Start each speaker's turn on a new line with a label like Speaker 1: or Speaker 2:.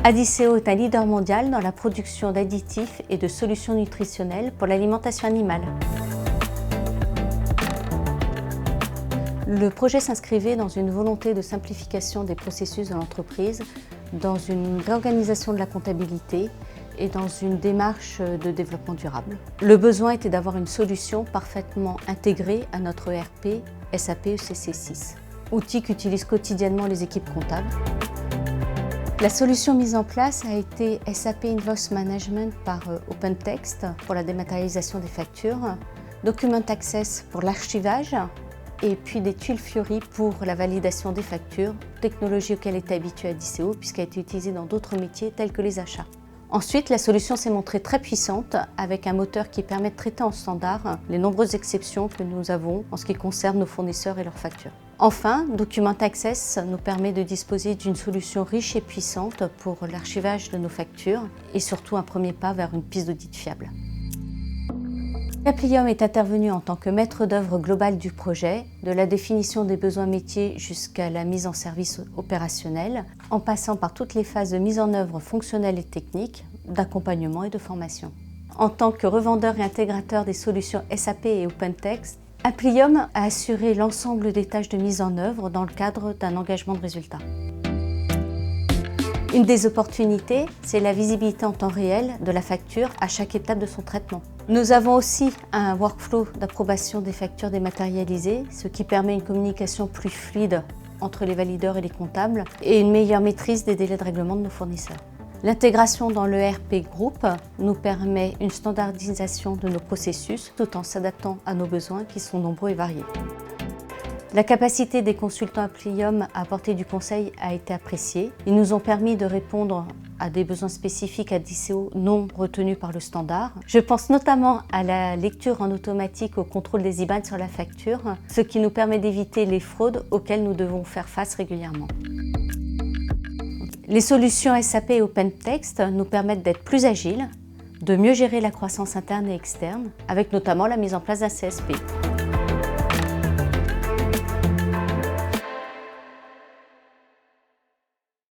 Speaker 1: Adiceo est un leader mondial dans la production d'additifs et de solutions nutritionnelles pour l'alimentation animale. Le projet s'inscrivait dans une volonté de simplification des processus de l'entreprise, dans une réorganisation de la comptabilité et dans une démarche de développement durable. Le besoin était d'avoir une solution parfaitement intégrée à notre ERP SAP ECC6, outil qu'utilisent quotidiennement les équipes comptables. La solution mise en place a été SAP Invoice Management par OpenText pour la dématérialisation des factures, Document Access pour l'archivage et puis des tuiles Fiori pour la validation des factures, technologie auquel est habitué Adiceo puisqu'elle a été utilisée dans d'autres métiers tels que les achats. Ensuite, la solution s'est montrée très puissante avec un moteur qui permet de traiter en standard les nombreuses exceptions que nous avons en ce qui concerne nos fournisseurs et leurs factures. Enfin, Document Access nous permet de disposer d'une solution riche et puissante pour l'archivage de nos factures et surtout un premier pas vers une piste d'audit fiable. Applium est intervenu en tant que maître d'œuvre global du projet, de la définition des besoins métiers jusqu'à la mise en service opérationnelle, en passant par toutes les phases de mise en œuvre fonctionnelle et technique, d'accompagnement et de formation. En tant que revendeur et intégrateur des solutions SAP et OpenText, Applium a assuré l'ensemble des tâches de mise en œuvre dans le cadre d'un engagement de résultat. Une des opportunités, c'est la visibilité en temps réel de la facture à chaque étape de son traitement. Nous avons aussi un workflow d'approbation des factures dématérialisées, ce qui permet une communication plus fluide entre les valideurs et les comptables et une meilleure maîtrise des délais de règlement de nos fournisseurs. L'intégration dans l'ERP Group nous permet une standardisation de nos processus tout en s'adaptant à nos besoins qui sont nombreux et variés. La capacité des consultants Applium à apporter du conseil a été appréciée. Ils nous ont permis de répondre à des besoins spécifiques Adiceo non retenus par le standard. Je pense notamment à la lecture en automatique au contrôle des IBAN sur la facture, ce qui nous permet d'éviter les fraudes auxquelles nous devons faire face régulièrement. Les solutions SAP et OpenText nous permettent d'être plus agiles, de mieux gérer la croissance interne et externe, avec notamment la mise en place d'un CSP.